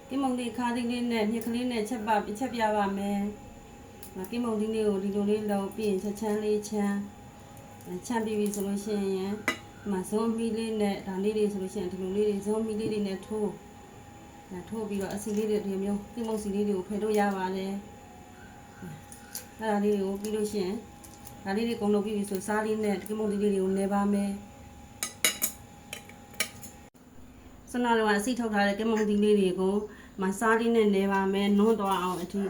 ကိမုံဒီခါဒီလေးနဲ့ညက်ကလေးနဲ့ချက်ပြပါမယ်ကိမုံဒီလေးကိုဒီလိုလေးလောက်ပြီးရင်ချက်ချမ်းလေးချမ်းပြီးပြီဆိုလို့ရှိရင်ဇွန်မီလေးနဲ့ဒါလေးတွေဆိုလို့ရှိရင်ဒီလိုလေးတွေဇွန်မီလေးတွေနဲ့ထိုးပြီးတော့အစီလေးတွေဒီမျိုးကိမုံစီလေးတွေကိုဖယ်လို့ရပါတယ်အဲ့ဒါလေးတွေကိုပြီးလို့ရှိရင်ဒါလေးတွေကုန်လို့ပြီးပြီဆိုစားလေးနဲ့ကိမုံဒီလေးတွေကိုနေပါမယ်စနာတော့အစီထုတ်ထားတဲ့ကိမုံဒီလေးတွေကိုစားလေးနဲ့နေပါမယ်နွန်းသွားအောင်အထိ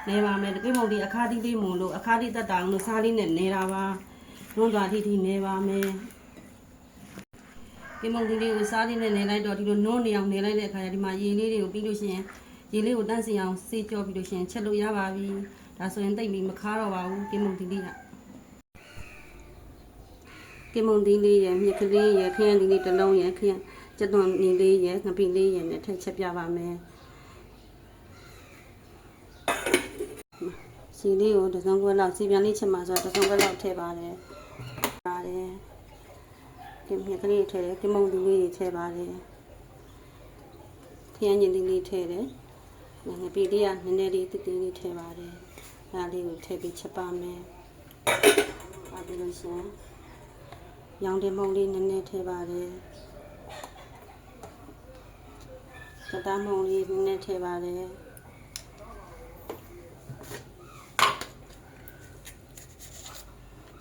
နေပါမယ်ကိမုံဒီအခါသီးလေးမို့လို့အခါသီးတက်တာအောင်လို့စားလေးနဲ့နေတာပါနွန်းသွားအထိနေပါမယ်ကိမုံဒီလေးကိုစားလေးနဲ့နေလိုက်တော့ဒီလိုနွန်းနေအောင်နေလိုက်တဲ့အခါကျဒီမှာရေလေးတွေကိုပြီးလို့ရှိရင်ရေလေးကိုတန့်စင်အောင်စေးကြောပြီးလို့ရှိရင်ချက်လို့ရပါပြီဒါဆိုရင်တိတ်ပြီးမခါတော့ပါဘူးကိမုံဒီလေးကကိမုံဒီလေးရမြက်ကလေးရခရမ်းဒီလေးတစ်လုံးရခရမ်းကျက်သွန်နေလေးရငပိလေးရနဲ့ထည့်ချက်ပြပါမယ်စီလေးကိုတစ်စုံခွဲလောက်စီပြန်လေးချက်မှာဆိုတော့တစ်စုံခွဲလောက်ထည့်ပါတယ်ဒီမြက်ကလေးထည့်တယ်ကိမုံဒီလေးထည့်ပါတယ်ခရမ်းညင်လေးထည့်တယ်ငပိလေးကနည်းနည်းလေးတိတိလေးထည့်ပါတယ်ဒါလေးကိုထည့်ပြီးချက်ပါမယ်ပါပြီးလို့ရှိရင်ရောင်တင်မုံလေးနည်းနည်းထည့်ပါတယ်စတားမုံလေးနည်းနည်းထည့်ပါတယ်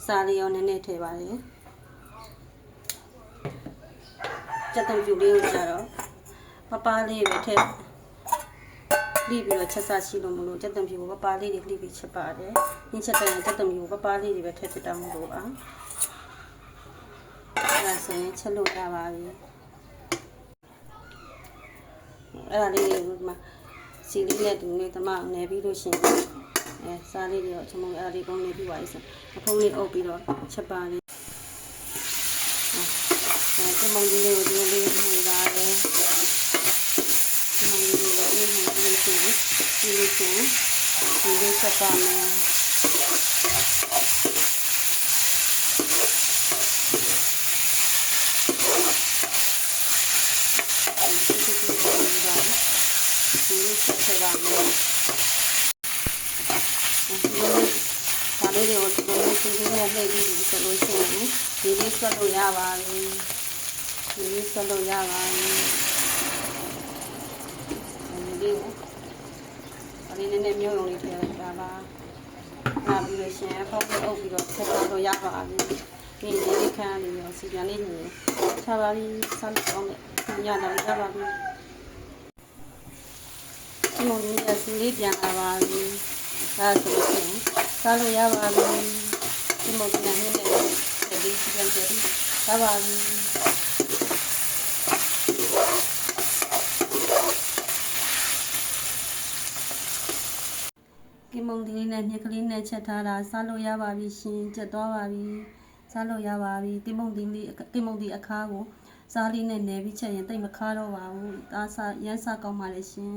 စားလေးရောနည်းနည်းထည့်ပါတယ်ကြက်သွန်ဖြူလေးကိုကြတော့ပပလေးပဲထည့်လိပြီးတော့ချက်စားရှိလို့မလို့ကြက်သွန်ဖြူကိုပပလေးတွေလိပြီးချက်ပါတယ်ညှင်းချက်တဲ့ကြက်သွန်ဖြူကိုပပလေးတွေပဲထည့်ဖြစ်တာမလို့ပါဒါဆိုရင်ချက်လို့ရပါပြီအဲ့ဒါလေးကိုဒီမှာစီလေးနဲ့ဒီနေ့တမနေပြီးလို့ရှင်စားလေးတွေတော့ကျွန်တော်အဲ့ဒါလေးကောင်းနေပြီးပါပြီဆိုအဖုံးလေးအုပ်ပြီးတော့ချက်ပါလေးကျွန်မဒီလေးကိုဒီလေးနှိုးပါတယ်ကျွန်မဒီလေးကိုဒီလေးရှင်ဒီလေးချက်ပါမယ်ဒီလိုချက်ပါမယ်ဒါလေးတွေကိုဒီလိုစီးနေနေပြီးဆိုလို့ရှိရင်ဒီလေးဆွတ်လို့ရပါပြီဒီလေးဆွတ်လို့ရပါပြီဒီလေးကိုအလေးနည်းနည်းမြုပ်လုံးလေးထည့်လိုက်တာပါနောက်ပြီးလို့ရှိရင်ဖောက်ပြီးအုပ်ပြီးတော့ဆက်လို့ရပါပြီဒီလေးခန်းလေးရောစီပြန်လေးနေချပါပြီဆက်လို့ကောင်းတယ်ညလာရပါပြီဒီမုံလေးကစီလေးပြန်လာပါပြီဒါဆိုရင်စားလို့ရပါပြီဒီမုံလေးနဲ့ဒီပြန်ပြန်ရပါပြီဒီမုံလေးနဲ့ညက်ကလေးနဲ့ချက်ထားတာစားလို့ရပါပြီရှင်ကျက်သွားပါပြီစားလို့ရပါပြီဒီမုံဒီအခါကိုစားလေးနဲ့နေပြီးချက်ရင်တိတ်မခါတော့ပါဘူးဒါစားရမ်းစားကောင်းပါလေရှင်